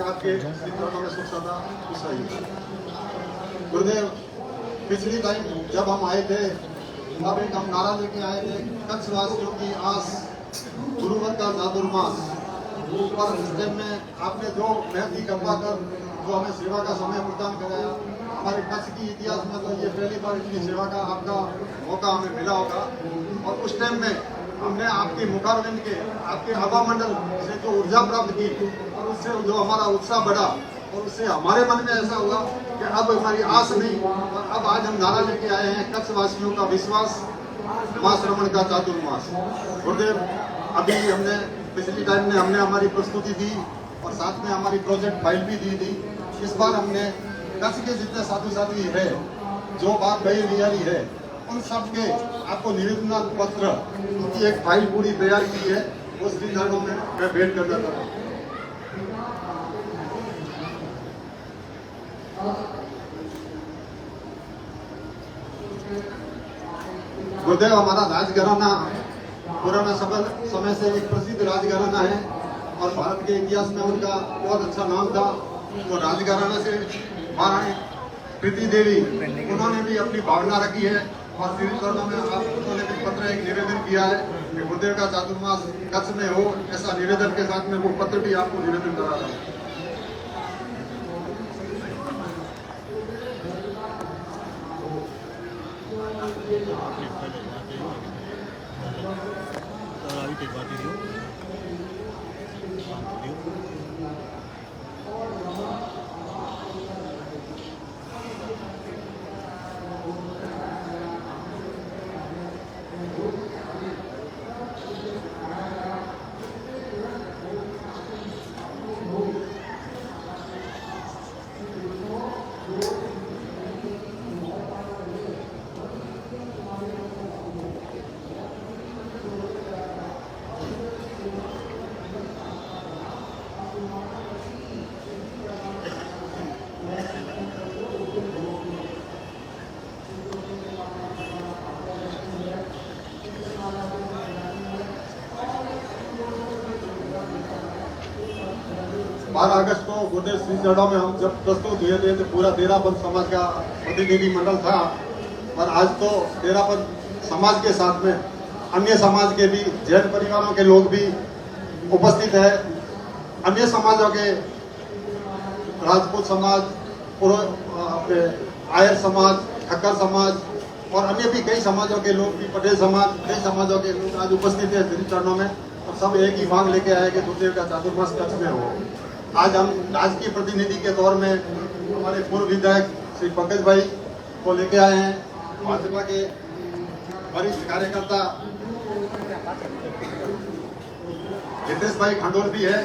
आपके चरणों में सुख सदा खुश रही। गुरुदेव, पिछली टाइम जब हम आए थे तब एक हम नारा लेके आए थे, कच्छवासियों की आस गुरुवर का चातुर्मास। पर इस टाइम में आपने जो मेहनती करवा कर जो हमें सेवा का समय प्रदान कराया, हमारे कच्छ की इतिहास में तो ये पहली बार इतनी सेवा का आपका मौका हमें मिला होगा। और उस टाइम में हमने आपके मुखारविंद के, आपके हवा मंडल से जो ऊर्जा प्राप्त की और उससे जो हमारा उत्साह बढ़ा और उससे हमारे मन में ऐसा हुआ कि अब हमारी आस नहीं, और अब आज हम नारा लेके आए हैं, कच्छवासियों का विश्वास, मां श्रवण का चातुर्मास। गुरुदेव, अभी हमने पिछली टाइम में हमने हमारी प्रस्तुति दी और साथ में हमारी प्रोजेक्ट फाइल भी दी थी। इस बार हमने कच्छ के जितने साधु साध्वी है, जो बात गई नियारी है, उन सब के आपको निवेदन पत्र की एक फाइल पूरी तैयार की है, वो श्री चरणों में मैं भेंट करना चाहता हूँ। गुरुदेव, हमारा राजघराना पुराना समय से एक प्रसिद्ध राजघराना है और भारत के इतिहास में उनका बहुत अच्छा नाम था। तो राजघराना से महारानी प्रीति देवी, उन्होंने भी अपनी भावना रखी है और श्री चरणों में आप उन्होंने भी पत्र एक निवेदन किया है कि गुरुदेव का चातुर्मास कच्छ में हो, ऐसा निवेदन के साथ में वो पत्र भी आपको निवेदन करा रहा हूँ। अगस्त को गुरुदेव श्री चरणों में हम जब प्रस्तुत हुए थे तो पूरा तेरापंथ समाज का प्रतिनिधि मंडल था, और आज तो तेरापंथ समाज के साथ में अन्य समाज के भी, जैन परिवारों के लोग भी उपस्थित है। अन्य समाजों के राजपूत समाज, अपने आयर समाज, ठक्कर समाज और अन्य भी कई समाजों के लोग भी, पटेल समाज, कई समाजों के लोग आज उपस्थित है श्री चरणों में, और सब एक ही मांग लेके आए कि गुरुदेव का चातुर्मास कच्छ में हो। आज हम राजकीय प्रतिनिधि के तौर में हमारे पूर्व विधायक श्री पंकज भाई को लेके आए हैं, भाजपा के वरिष्ठ कार्यकर्ता हितेश भाई खंडोर भी है।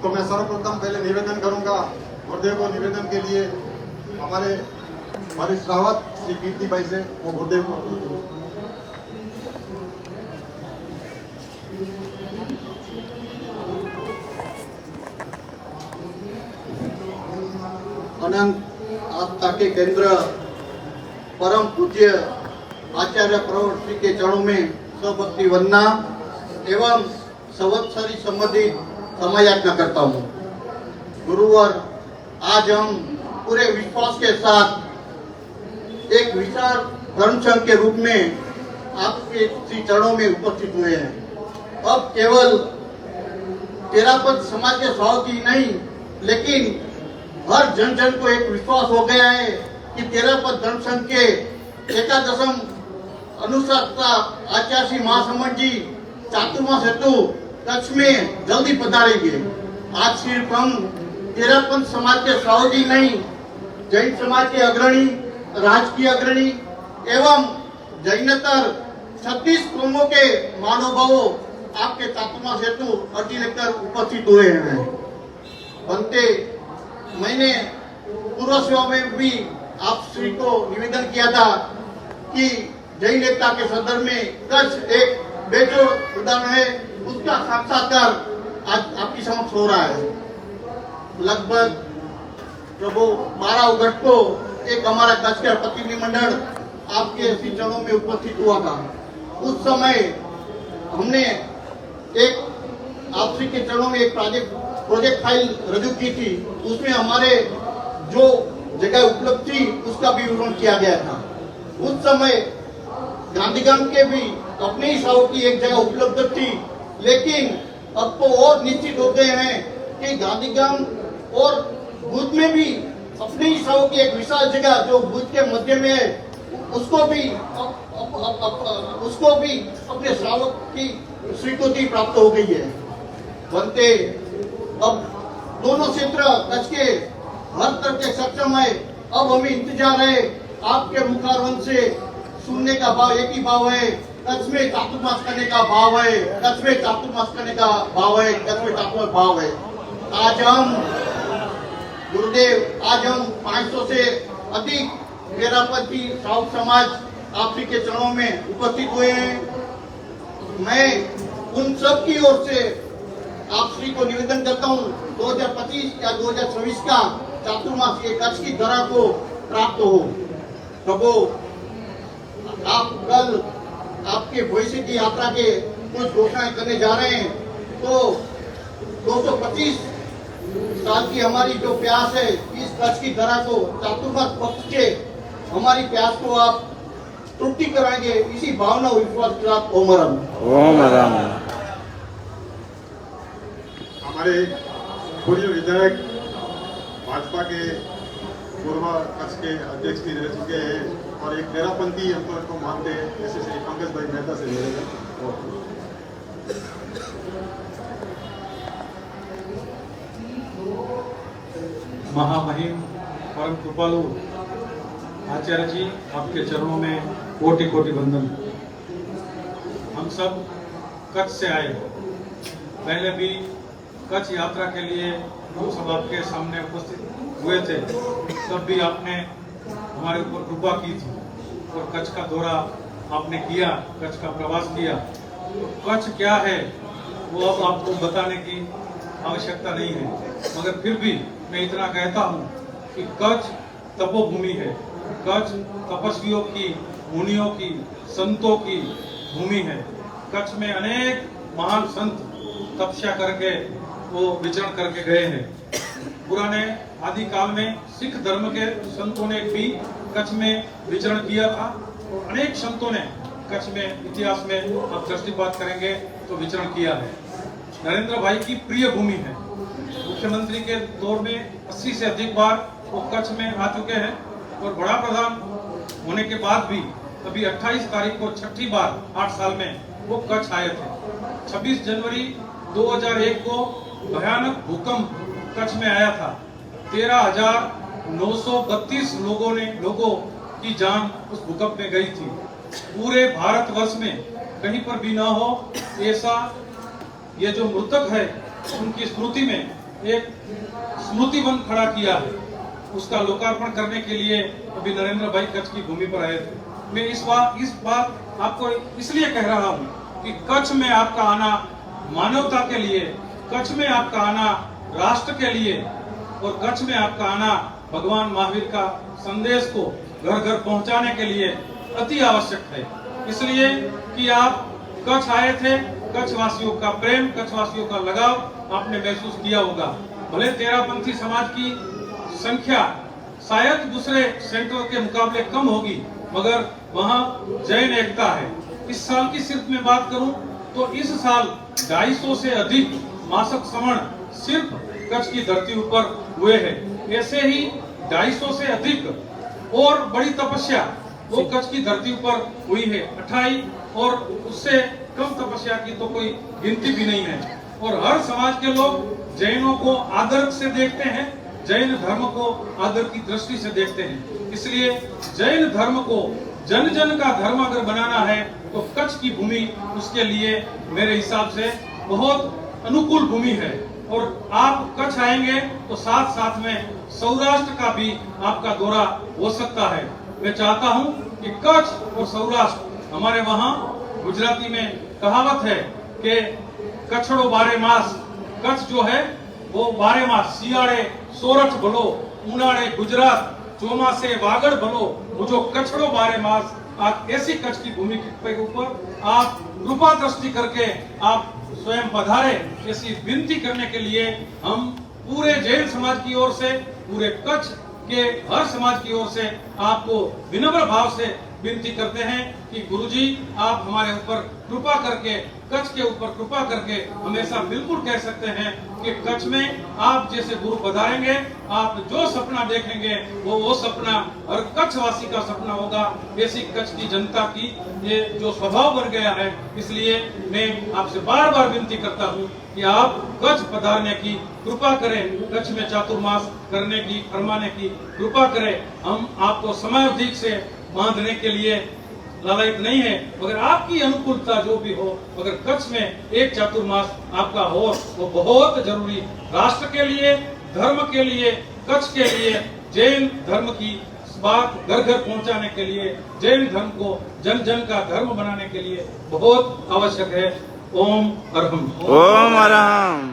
तो मैं सर्वप्रथम पहले निवेदन करूंगा गुरुदेव को, निवेदन के लिए हमारे वरिष्ठ रावत श्री कीर्ति भाई से वो गुरुदेव को अनंत आस्था के केंद्र परम पूज्य आचार्य प्रवर श्री के चरणों में सभक्ति वंदना एवं संवत्सरी संबंधित समायाचना करता हूँ। गुरुवर, आज हम पूरे विश्वास के साथ एक विशाल धर्म संघ के रूप में आपके श्री चरणों में उपस्थित हुए हैं। अब केवल तेरापंथ समाज के स्वभाव की नहीं, लेकिन हर जन जन को एक विश्वास हो गया है कि तेरापंथ धर्म संघ के एकादशम अनुशासता आचार्य श्री महासमंत जी चातुर्मास हेतु कच्छ में जल्दी पधारेंगे। आज सिर्फ हम तेरापंथ समाज के सहोदरी नहीं, जैन समाज के अग्रणी, राजकीय अग्रणी एवं जैनतर 36 कौमों के महानुभावों आपके चातुर्मास हेतु अर्जी लेकर उपस्थित हुए हैं। बनते मैंने पूर्व सेवा में भी आप श्री को निवेदन किया था कि जैन एकता के संदर्भ में कच्छ एक बेजोड़ उदाहरण है, उसका साक्षात्कार आज आपकी समक्ष हो रहा है। लगभग प्रभु 12 अगस्त को एक हमारा कच्छ का प्रतिनिधिमंडल आपके श्री चरणों में उपस्थित हुआ था। उस समय हमने एक आप श्री के चरणों में एक प्रोजेक्ट प्रोजेक्ट फाइल रजू की थी, उसमें हमारे जो जगह उपलब्ध थी उसका भी विवरण किया गया था। उस समय गांधीग्राम के भी अपने हिसाब की एक जगह उपलब्ध थी, लेकिन अब तो और निश्चित हो गए हैं कि गांधीग्राम और भुज में भी अपने हिसाब की एक विशाल जगह जो भुज के मध्य में है उसको भी अपने श्रावक की स्वीकृति प्राप्त हो गई है। बनते अब दोनों क्षेत्र कच्छ के हर तरह के सक्षम है। अब हमें इंतजार है आपके मुखारवन से सुनने का भाव एक ही भाव है, कच्छ में चातुर्मास करने का भाव है, कच्छ में चातुर्मास करने का भाव है, कच्छ में चातुर्मास भाव है। आज हम गुरुदेव, आज हम 500 से अधिक मेरापति श्रावक समाज आप श्री के चरणों में उपस्थित हुए हैं। मैं उन सब की ओर से आप श्री को निवेदन करता हूँ 2025 या 2026 का चातुर्मास ये कच्छ की धरा को प्राप्त हो। प्रभु, आप कल आपके भविष्य की यात्रा के कुछ घोषणाएं करने जा रहे हैं, तो 225 साल की हमारी जो प्यास है इस कच्छ की धरा को चातुर्मास पक्ष के हमारी प्यास को आप तृप्ति कराएंगे, इसी भावना और विश्वास के साथ ओम राम। हमारे पूर्व विधायक भाजपा के पूर्व कच्छ के अध्यक्ष भी रह चुके हैं और एक डेरापंथी हमको इनको मानते हैं, जैसे श्री पंकज भाई मेहता से मिलेगा। महामहिम परम कृपालु आचार्य जी, आपके चरणों में कोटि कोटि वंदन। हम सब कच्छ से आए, पहले भी कच्छ यात्रा के लिए हम सब आपके सामने उपस्थित हुए थे, तब भी आपने हमारे ऊपर कृपा की थी और कच्छ का दौरा आपने किया, कच्छ का प्रवास किया। तो कच्छ क्या है वो अब आपको बताने की आवश्यकता नहीं है, मगर फिर भी मैं इतना कहता हूँ कि कच्छ तपोभूमि है, कच्छ तपस्वियों की, मुनियों की, संतों की भूमि है। कच्छ में अनेक महान संत तपस्या करके वो विचरण करके गए हैं। पुराने आदि काल में सिख धर्म के संतों ने भी कच्छ में विचरण किया था और अनेक संतों ने कच्छ में इतिहास में आप दृष्टिपात करेंगे तो विचरण किया है। नरेंद्र भाई की प्रिय भूमि है। मुख्यमंत्री के दौर में 80 से अधिक बार वो कच्छ में आ चुके हैं और बड़ा प्रधान होने के बाद भी अभी 28 तारीख को छठी बार 8 साल में वो कच्छ आए थे। 26 जनवरी 2001 को भयानक भूकंप कच्छ में आया था। 13,932 लोगों की जान उस भूकंप में गई थी। पूरे भारतवर्ष में कहीं पर भी ना हो ऐसा ये जो मृतक है उनकी स्मृति में एक स्मृति वन खड़ा किया है। उसका लोकार्पण करने के लिए अभी नरेंद्र भाई कच्छ की भूमि पर आए थे। मैं इस बात आपको इसलिए कह रहा हूँ कि कच्छ में आपका आना मानवता के लिए, कच्छ में आपका आना राष्ट्र के लिए और कच्छ में आपका आना भगवान महावीर का संदेश को घर घर पहुंचाने के लिए अति आवश्यक है। इसलिए कि आप कच्छ आए थे, कच्छ वासियों का प्रेम, कच्छ वासियों का लगाव आपने महसूस किया होगा। भले तेरापंथी समाज की संख्या शायद दूसरे सेंटर के मुकाबले कम होगी, मगर वहाँ जैन एकता है। इस साल की सिर्फ मैं बात करूं तो इस साल 250 से अधिक मासिक श्रवण सिर्फ कच्छ की धरती ऊपर हुए हैं। ऐसे ही 250 से अधिक और बड़ी तपस्या वो कच्छ की धरती ऊपर हुई है। 28 और उससे कम तपस्या की तो कोई गिनती भी नहीं है। और हर समाज के लोग जैनों को आदर से देखते हैं, जैन धर्म को आदर की दृष्टि से देखते हैं। इसलिए जैन धर्म को जन जन का धर्म अगर बनाना है तो कच्छ की भूमि उसके लिए मेरे हिसाब से बहुत अनुकूल भूमि है। और आप कच्छ आएंगे तो साथ साथ में सौराष्ट्र का भी आपका दौरा हो सकता है। मैं चाहता हूं कि कच्छ और सौराष्ट्र, हमारे वहां गुजराती में कहावत है कि कच्छड़ो बारे मास, कच्छ जो है वो बारे मास, सियाड़े सोरठ भलो, उनाड़े गुजरात, ચોમાસે વાગડ ભલો, મુજો કચ્છડો બારે માસ आज ऐसी कच्छ की भूमि के ऊपर आप कृपा दृष्टि करके आप स्वयं पधारे, ऐसी विनती करने के लिए हम पूरे जैन समाज की ओर से, पूरे कच्छ के हर समाज की ओर से आपको विनम्र भाव से विनती करते हैं कि गुरुजी आप हमारे ऊपर कृपा करके, कच्छ के ऊपर कृपा करके हम ऐसा बिल्कुल कह सकते हैं कि कच्छ में आप जैसे गुरु पधारेंगे, आप जो सपना देखेंगे वो सपना हर कच्छवासी का सपना होगा। ऐसी कच्छ की जनता की ये जो स्वभाव बन गया है, इसलिए मैं आपसे बार बार विनती करता हूँ कि आप कच्छ पधारने की कृपा करें, कच्छ में चातुर्मास करने की, फरमाने की कृपा करें। हम आपको समय अधिक से बांधने के लिए लालयित नहीं है, मगर आपकी अनुकूलता जो भी हो, अगर कच्छ में एक चातुर्मास आपका हो वो बहुत जरूरी, राष्ट्र के लिए, धर्म के लिए, कच्छ के लिए, जैन धर्म की बात घर घर पहुंचाने के लिए, जैन धर्म को जन जन का धर्म बनाने के लिए बहुत आवश्यक है। ओम अरहम। ओम अरहम।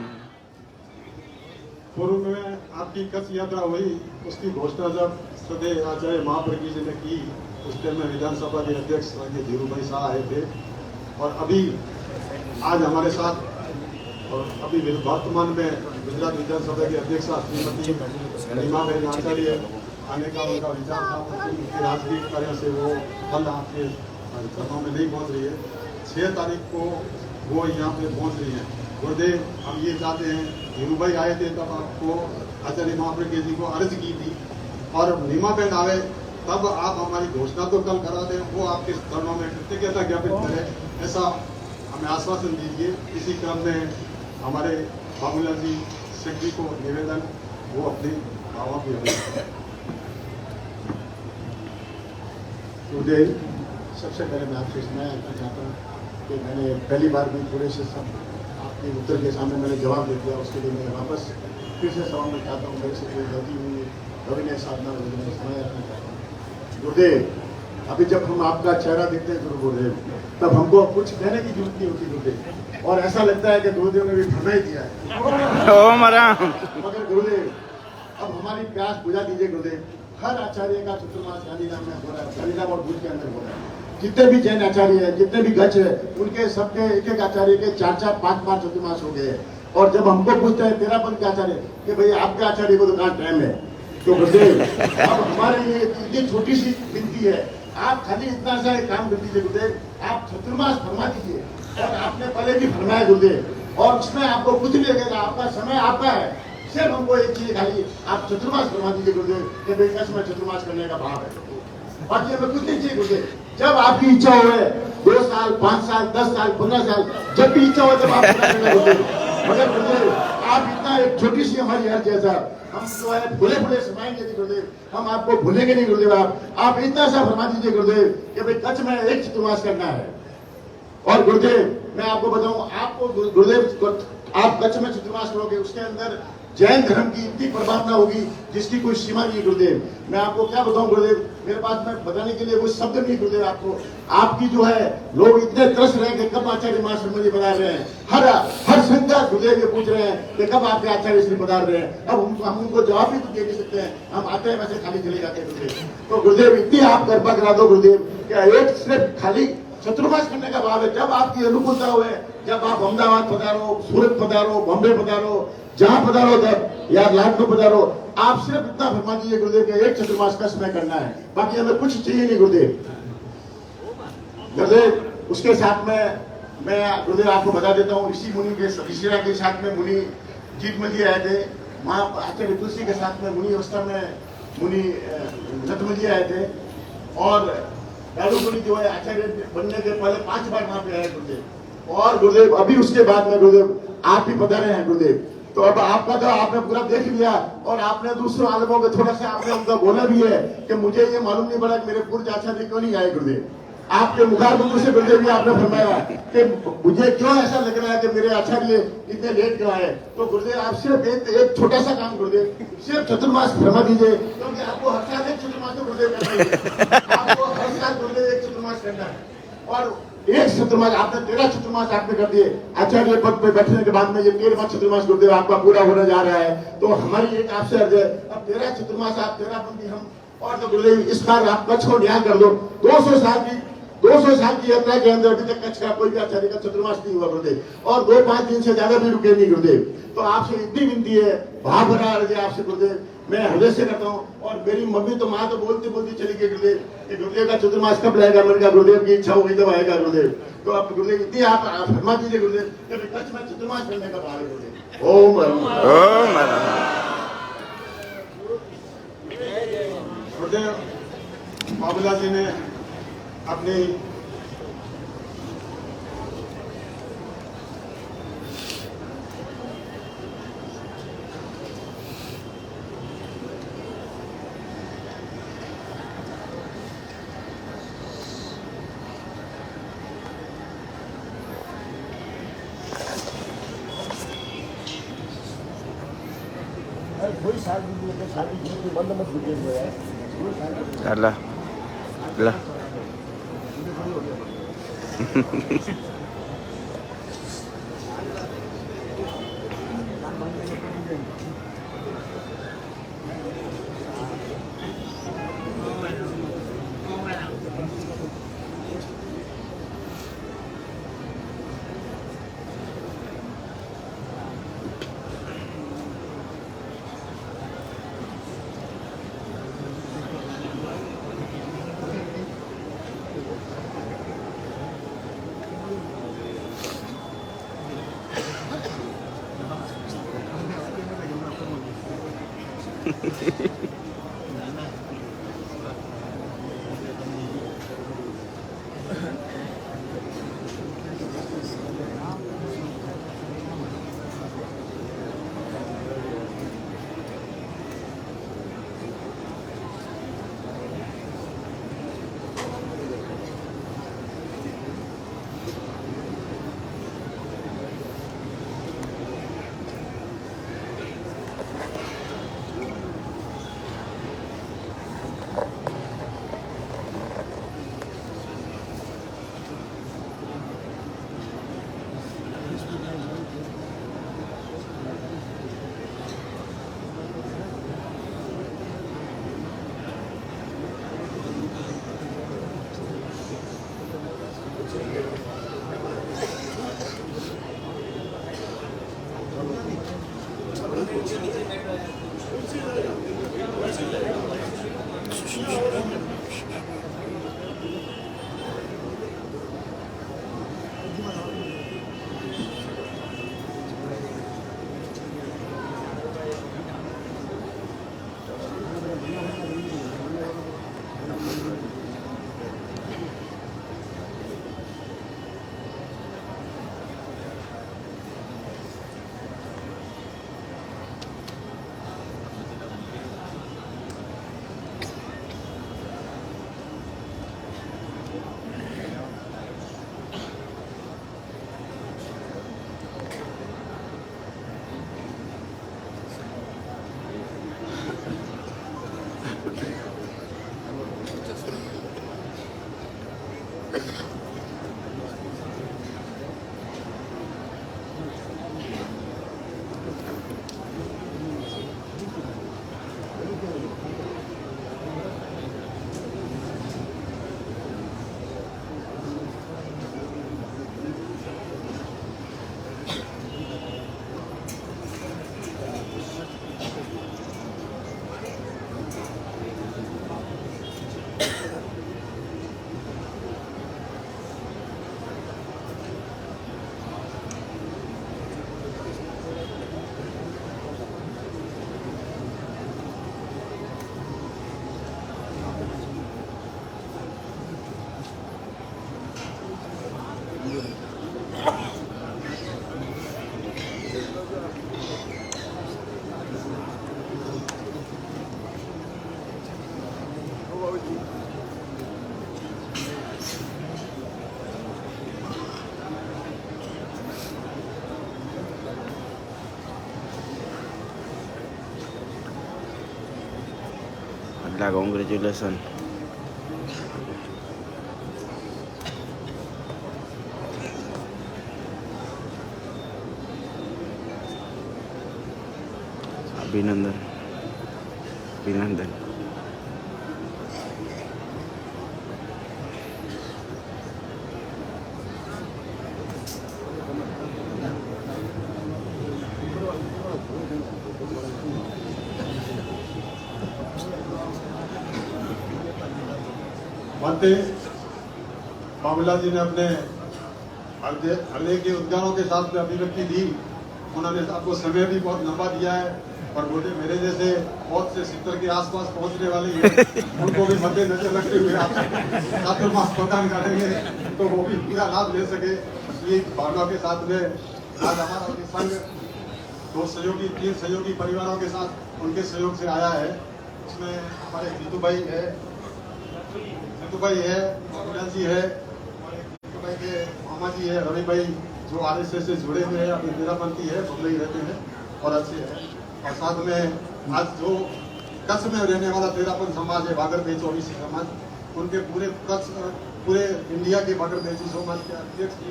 पूर्व में आपकी कच्छ यात्रा हुई, उसकी घोषणा जब श्रद्धेय आचार्य महाप्रज्ञ जी ने की, उस टाइम में विधानसभा के अध्यक्ष स्वर्गीय धीरू भाई शाह आए थे, और अभी आज हमारे साथ और अभी वर्तमान में गुजरात विधानसभा की अध्यक्ष श्रीमती नीमाबेन आचार्य आने का उनका विचार था, उनके राजनीतिक कार्य से वो कल आपके सभा में नहीं पहुंच रही है। 6 तारीख को वो यहाँ पे पहुंच रही है। गुरुदेव, हम ये चाहते हैं, धीरू भाई आए थे तब आपको आचार्य महाप्रज्ञ जी को अर्ज की थी, और नीमाबेन आवे तब आप हमारी घोषणा तो कल करा दें, वो आपके चरणों में कृतज्ञता ज्ञापित करें, ऐसा हमें आश्वासन दीजिए। इसी क्रम में हमारे बाबूलाल जी शेख जी को निवेदन, वो अपनी भावों की गुरुदेव, सबसे पहले मैं आपसे स्मरण करना चाहता हूँ कि मैंने पहली बार भी थोड़े से सब आपके उत्तर के सामने मैंने जवाब दे दिया, उसके लिए मैं वापस फिर से सवाल में चाहता हूँ, मेरे से कोई गलती हुई, कभी नहीं साधना हुई, मैं समय रखना चाहता हूँ। गुरुदेव, अभी जब हम आपका चेहरा देखते हैं गुरुदेव, तब हमको कुछ कहने की जरूरत नहीं होती गुरुदेव, और ऐसा लगता है कि गुरुदेव ने भी फरमा ही दिया है। ओम अरहम। मगर गुरुदेव, अब हमारी प्यास बुझा दीजिए गुरुदेव। हर आचार्य का चतुर्मास गांधीधाम में हो रहा है, गांधीधाम और भूज के अंदर हो रहा है। जितने भी जैन आचार्य है, जितने भी गच्छ है, उनके सबके एक एक आचार्य के 4-4, 5-5 चतुर्मास हो गए हैं। और जब हमको पूछते हैं 13 पंथ के आचार्य कि भाई आपके आचार्य को तो कहाँ टाइम है, तो गुरुदेव अब हमारे लिए इतनी छोटी सी विनती है, आप खाली इतना सा एक काम कर दीजिए गुरुदेव, आप चतुर्मास फरमा दीजिए, और आपने पहले भी फरमाया गुरुदेव, और उसमें आपको कुछ नहीं लगेगा, आपका समय आपका है। सिर्फ हमको एक चीज खाली आप चतुर्मास फरमा दीजिए गुरुदेव कि भाई कच्छ में चतुर्मास करने का भाव है, बाकी हमें कुछ नहीं चाहिए गुरुदेव। जब आपकी इच्छा हो, 2 साल, 5 साल, 10 साल, 15 साल, जब भी इच्छा हो तब आप पूरा करना गुरुदेव। मगर गुरुदेव, आप इतना एक छोटी सी हमारी अर्ज है सर, हम जो है भूले भूले समाएंगे नहीं गुरुदेव, हम आपको भूलेंगे नहीं गुरुदेव। आप इतना सा फरमा दीजिए गुरुदेव कि भाई कच्छ में एक चतुर्मास करना है। और गुरुदेव, मैं आपको बताऊं, आपको गुरुदेव, आप कच्छ में चतुर्मास करोगे, उसके अंदर जैन धर्म की इतनी प्रभावना होगी जिसकी कोई सीमा नहीं गुरुदेव। मैं आपको क्या बताऊं गुरुदेव, मेरे पास में बताने के लिए कोई शब्द नहीं गुरुदेव। आपको आपकी जो है लोग इतने तरस रहे हैं कि कब आचार्य महाशर्मा जी पधार रहे हैं। हर संख्या गुरुदेव ये पूछ रहे हैं कि कब आपके आचार्य श्री पधार रहे हैं। अब हम उनको जवाब भी तो दे नहीं सकते हैं, हम आते हैं वैसे खाली चले जाते हैं गुरुदेव। तो गुरुदेव, इतनी आप कृपा करा दो गुरुदेव, क्या एक सिर्फ खाली चतुर्मास करने का भाव है। जब आपकी अनुकूलता हुए, जब आप अहमदाबाद पधारो, सूरत पधारो, बॉम्बे पधारो, जहां पधारो तब, या लखनऊ पधारो, आप सिर्फ इतना फरमा दीजिए गुरुदेव कि एक चतुर्मास कच्छ में करना है, बाकी हमें कुछ चाहिए नहीं गुरुदेव। गुरुदेव, उसके साथ में मैं गुरुदेव आपको बता देता हूँ, ऋषि मुनि के ऋषिरा के साथ में मुनि जीतमल जी आए थे, वहाँ आचार्य तुलसी के साथ में मुनि अवस्था में मुनि नतमल जी आए थे, और दारू मुनि जो है आचार्य बनने के पहले 5 बार वहाँ पे आए गुरुदेव। और गुरुदेव, अभी उसके बाद में गुरुदेव आप भी पधारे हैं गुरुदेव। तो अब आपका तो आपने पूरा देख लिया, और आपने दूसरे आलमों को थोड़ा सा आपने उनका बोला भी है कि मुझे ये मालूम नहीं पड़ा कि मेरे पूर्व आचार्य क्यों नहीं आए गुरुदेव। आपके मुखारबिंदु से गुरुदेव भी आपने फरमाया कि मुझे क्यों ऐसा लग रहा है कि मेरे आचार्य इतने लेट क्यों आए। तो गुरुदेव, आप सिर्फ एक छोटा सा काम गुरुदेव, सिर्फ चतुर्मास फरमा दीजिए, क्योंकि आपको हर साल एक चतुर्मास तो गुरुदेव करना है, आपको हर साल गुरुदेव एक चतुर्मास करना है। और एक चतुर्मास आपने 13 चतुर्मास आपने कर दिए, आचार्य पद पे बैठने के बाद में ये 13वां चतुर्मास गुरुदेव आपका पूरा होने जा रहा है। तो हमारी एक आपसे अर्ज है, अब 13 चतुर्मास आप 13 पंथी हम और तो गुरुदेव इस बार आप कच्छ को न्याय कर दो। 200 साल की यात्रा के अंदर अभी तक कच्छ का कोई भी आचार्य का चतुर्मास नहीं हुआ गुरुदेव, और 2-5 दिन से ज्यादा भी रुके नहीं गुरुदेव। तो आपसे इतनी विनती है, भाव भरा अर्ज है आपसे गुरुदेव, मैं हृदय से करता हूँ। और मेरी मम्मी तो माँ तो बोलती बोलती चली गई गुरुदेव कि गुरुदेव का चतुर्मास कब लाएगा। मैंने कहा गुरुदेव की इच्छा होगी तब आएगा गुरुदेव। तो आप गुरुदेव इतनी आप फरमा दीजिए गुरुदेव कि कच्छ में चतुर्मास करने का भाव है गुरुदेव। ओम ओम अरहम। गुरुदेव बाबूला जी ने अपनी ला ला Congratulations. अभिनंदन अभिनंदन। बातें बाबूलाल जी ने अपने हृदय के उद्गारों के साथ में अभिव्यक्ति दी। उन्होंने आपको समय भी बहुत लंबा दिया है और बोले मेरे जैसे बहुत से 70 के आसपास पहुंचने वाले हैं, उनको भी मद्देनजर रखते हुए आप चातुर्मास प्रदान करेंगे तो वो भी पूरा लाभ ले सके। इसलिए भावना के साथ में आज हमारा संघ 2 सहयोगी 3 सहयोगी परिवारों के साथ उनके सहयोग से आया है। उसमें हमारे जीतू भाई है, बाबूलाल जी है, जीतू भाई के मामा जी है, रवि भाई जो RSS से जुड़े हुए हैं, अभी मेरापंथी है, बम्बई रहते हैं और अच्छे हैं। और साथ में आज जो कच्छ में रहने वाला तेरापन समाज है, बागर बेच ओबीसी समाज, उनके पूरे कच्छ पूरे इंडिया के बागर बेची समाज के अध्यक्ष की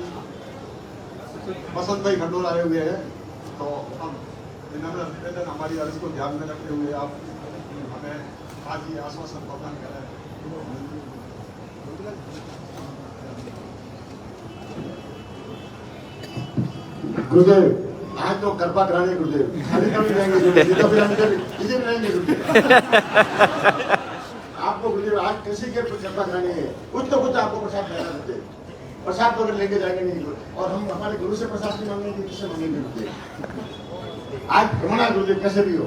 बसंत भाई खंडोर आए हुए हैं। तो हम विनम्र निवेदन हमारी अर्ज को ध्यान में रखते हुए आप हमें आज ये आश्वासन प्रदान करें। गुरुदेव आज तो कृपा कराने गुरुदेव, खाली कभी रहेंगे गुरुदेव, इधर रहेंगे गुरुदेव। आपको गुरुदेव आज किसी के कृपा करानी है, कुछ तो कुछ आपको प्रसाद देना गुरुदेव। प्रसाद तो लेके जाएंगे नहीं और हम हमारे गुरु से प्रसाद नहीं मांगेंगे, किससे मांगेंगे गुरुदेव? आज भ्रमणा गुरुदेव कैसे भी हो।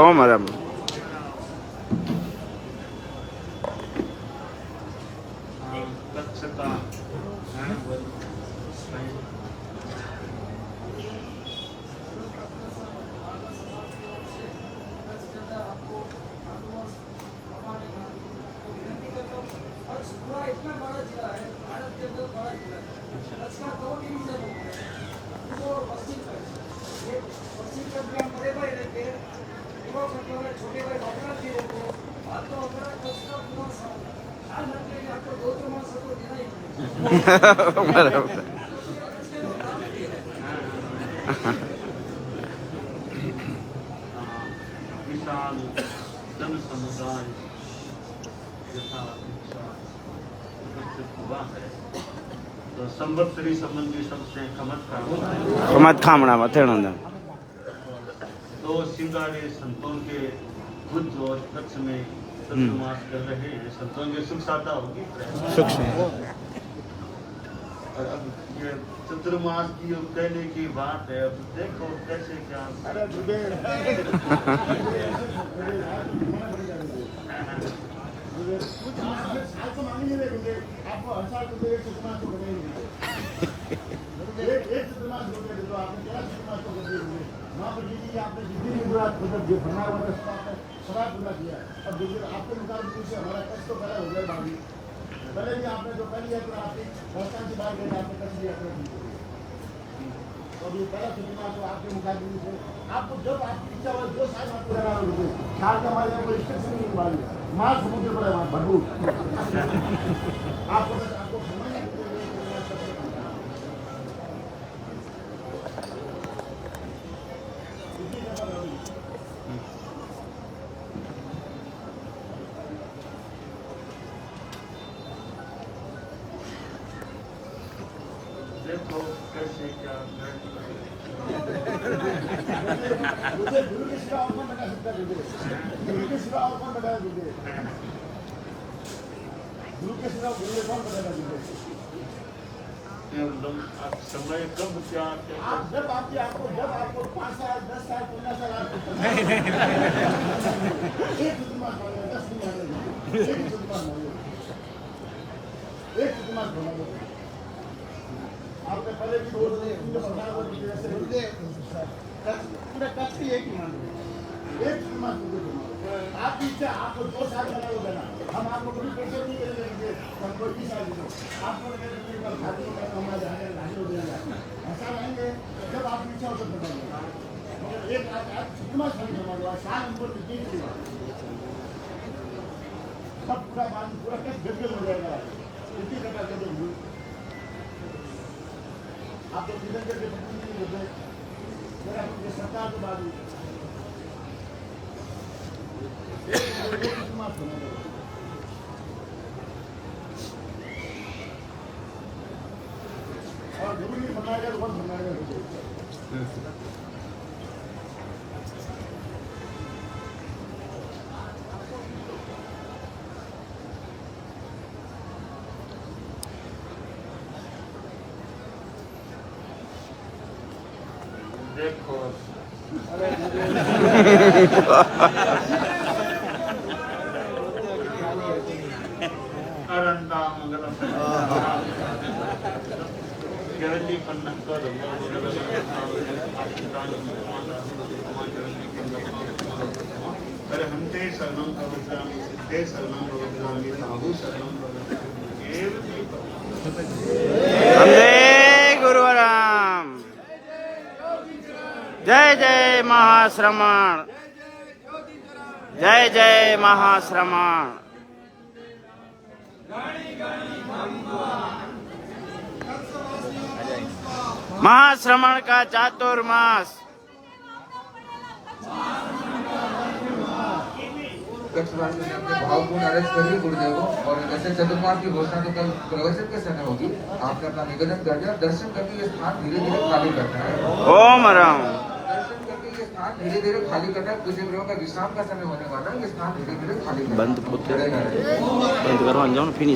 ओम राम। इतना बड़ा जिला है, भारत के अंदर बड़ा जिला है। इसका 2 डिवीजन हो गया, पूर्व और पश्चिम का। ये पश्चिम का भी हम बड़े भाई रहते हैं, पूर्व का छोटे भाई बाबूलाल जी रहते हैं। बात तो अगर उसका पूरा ख्याल रखने के आपको 2 मास सबको देना ही पड़ेगा। विशाल जन समुदाय हुआ है तो संवत्सरी संबंधी सबसे कमत खामड़ा मथे तो सिंगारे संतों के बुद्ध और कच्छ में चतुर्मास कर रहे हैं। संतों की सुख साता होगी और अब ये चतुर्मास की कहने की बात है। अब देखो कैसे क्या साल तो मांगेंगे गुरुदेव, आपको हर साल गुरुदेव एक चतुर्मास तो बनेंगे, एक चतुर्मास गुरुदेव तो आपने क्या चतुर्मास तो कर दिए। वहाँ पर जी आपने जितनी भी बुरा मतलब जो बना हुआ था सदा पूरा किया। अब गुरुदेव आपके मुताबिक से हमारा कष्ट तो पहले हो गया बाकी पहले भी आपने जो पहली यात्रा आपकी राजस्थान से बाहर गए आपने कष्ट की यात्रा की। तो अभी पहला चतुर्मास तो आपके मुताबिक से आपको जब आपकी इच्छा हो जो साल आप पूरा करा गुरुदेव। साल का हमारे यहाँ कोई रिस्ट्रिक्शन नहीं मानी, माल समुद्र पर है वहाँ भरपूर। आपको समझ देखो कैसे क्या गुरु के सिवा और कौन बता सकता है गुरुदेव? गुरु के सिवा और कौन बताया गुरुदेव? गुरु के सिवा गुरु कौन बताएगा गुरुदेव? समय कब क्या आप जब आपको 5 साल 10 साल 15 साल आपको एक चतुर्मास मांगे 10 नहीं मांगे, एक चतुर्मास मांगे, एक चतुर्मास मांगे। आपने पहले भी बोल दिए पूरा कच्छ ही एक ही मान एक चतुर्मास आपकी इच्छा आपको 2 साल बना हो देना, हम आपको कोई प्रेशर नहीं करेंगे। हम कोई 20 साल दो आपको घाटी में हमारा जाने घाटी हो जाएगा ऐसा रहेंगे जब आपकी इच्छा हो तब बताएंगे। मगर एक आज चतुर्मास नहीं हमारा साल हमको तीन सब पूरा मान पूरा कच्छ गदगद हो जाएगा। इतनी घटा कर आप तो निधन करके नहीं होते मेरा सरकार के बाद और जरूर नहीं बनाएगा तो कौन बनाएगा? देखो अरंता मंगलम केरली पन्नकर अरे हम ते शरणं प्रवक्ष्यामि सिद्धे शरणं प्रवक्ष्यामि साधु शरणं प्रवक्ष्यामि एव वंदे गुरुवराम। जय जय महाश्रमण, जय जय महाश्रमण। महाश्रमण का चातुर्मास कक्षवासी ने अपने भावपूर्ण अर्ज करी गुरुदेवों, और जैसे चतुर्मास की घोषणा तो कल प्रवचन के समय होगी, आपने अपना निवेदन कर दिया। दर्शन करके ये स्थान धीरे धीरे खाली करना है। ओम राम। दर्शन करके ये स्थान धीरे धीरे खाली करना है। कुछ देरों का विश्राम का समय होने वाला है। ये स्थान धीरे धीरे खाली करना है। बंद करो, जाओ ना फिनिश।